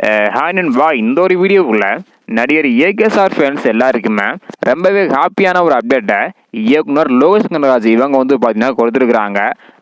Hi நண்பா, இந்த ஒரு வீடியோக்குள்ள நடிகர் ஏகேஎஸ்ஆர் ஃபேன்ஸ் எல்லாருக்குமே ரொம்பவே ஹாப்பியான ஒரு அப்டேட்டை இயக்குனர் லோகேஷ் கனகராஜ் இவங்க பார்த்தீங்கன்னா கொடுத்துருக்குறாங்க.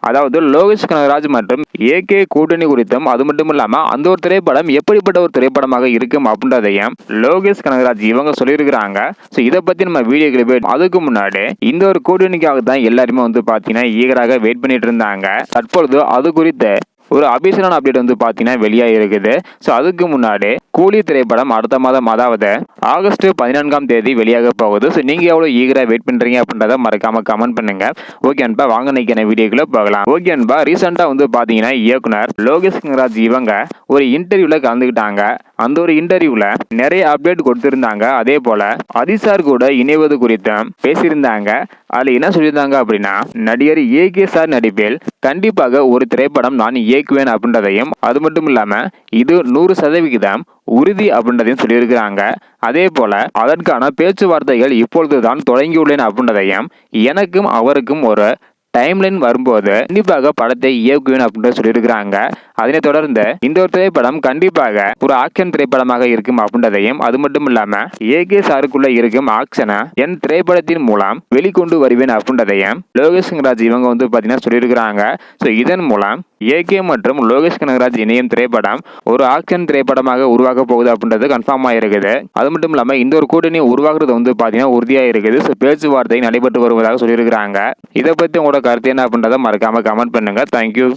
அதாவது லோகேஷ் கனகராஜ் மற்றும் ஏகே கூட்டணி குறித்தும், அது மட்டும் இல்லாமல் அந்த ஒரு திரைப்படம் எப்படிப்பட்ட ஒரு திரைப்படமாக இருக்கும் அப்படின்றதையும் லோகேஷ் கனகராஜ் இவங்க சொல்லியிருக்கிறாங்க. ஸோ இதை பற்றி நம்ம வீடியோக்களை போய் அதுக்கு முன்னாடி இந்த ஒரு கூட்டணிக்காக தான் எல்லாருமே பார்த்தீங்கன்னா ஈகராக வெயிட் பண்ணிட்டு இருந்தாங்க. தற்பொழுது அது குறித்து ஒரு அபிஷேலான அப்டேட் பார்த்தீங்கன்னா வெளியாக இருக்குது. ஸோ அதுக்கு முன்னாடி கூலி திரைப்படம் அடுத்த மாதம், அதாவது ஆகஸ்ட் 14ஆம் தேதி வெளியாக போகுது. ஸோ நீங்கள் எவ்வளோ ஈகராக வெயிட் பண்ணுறீங்க அப்படின்றத மறக்காம கமெண்ட் பண்ணுங்க. ஓகே அன்பா, வாங்க நிற்கிற வீடியோக்குள்ள போகலாம். ஓகே அன்பா, ரீசெண்டாக பார்த்தீங்கன்னா இயக்குனர் லோகேஷ் கனகராஜ் இவங்க ஒரு இன்டர்வியூவில் கலந்துக்கிட்டாங்க. அந்த ஒரு இன்டர்வியூவில் நிறைய அப்டேட் கொடுத்துருந்தாங்க. அதே போல் அதிசார் கூட இணைவது குறித்தும் பேசியிருந்தாங்க. அதில் என்ன சொல்லியிருந்தாங்க அப்படின்னா, நடிகர் ஏகேஎஸ்ஆர் நடிப்பில் கண்டிப்பாக ஒரு திரைப்படம் நான் இயக்குவேன் அப்படின்றதையும், அது மட்டும் இல்லாமல் இது 100% உறுதி அப்படின்றதையும் சொல்லியிருக்கிறாங்க. அதே போல அதற்கான பேச்சுவார்த்தைகள் இப்பொழுதுதான் தொடங்கியுள்ளேன் அப்படின்றதையும், எனக்கும் அவருக்கும் ஒரு டைம்லைன் வரும்போது கண்டிப்பாக படத்தை இயக்குவேன் அப்படின்னு சொல்லியிருக்கிறாங்க. அதனை தொடர்ந்து இந்த ஒரு திரைப்படம் கண்டிப்பாக ஒரு ஆக்ஷன் திரைப்படமாக இருக்கும் அப்படின்றதையும், அது மட்டும் இல்லாம ஏகேஎஸ்ஆருக்குள்ள இருக்கும் ஆக்ஷனை என் திரைப்படத்தின் மூலம் வெளிக்கொண்டு வருவேன் அப்படின்றதையும் லோகேஷ் கனகராஜ் இவங்க பார்த்தீங்கன்னா சொல்லியிருக்கிறாங்க. ஸோ இதன் மூலம் ஏகே மற்றும் லோகேஷ் கனகராஜ் இணையும் திரைப்படம் ஒரு ஆக்ஷன் திரைப்படமாக உருவாக்க போகுது அப்படின்றது கன்ஃபார்ம் ஆயிருக்குது. அது மட்டும் இல்லாமல் இந்த ஒரு கூட்டணி உருவாக்குறது பார்த்தீங்கன்னா உறுதியாக இருக்குது. ஸோ பேச்சுவார்த்தை நடைபெற்று வருவதாக சொல்லியிருக்கிறாங்க. இதை பற்றி உங்களோட கருத்து என்ன அப்படின்றத மறக்காம கமெண்ட் பண்ணுங்க. தேங்க்யூ.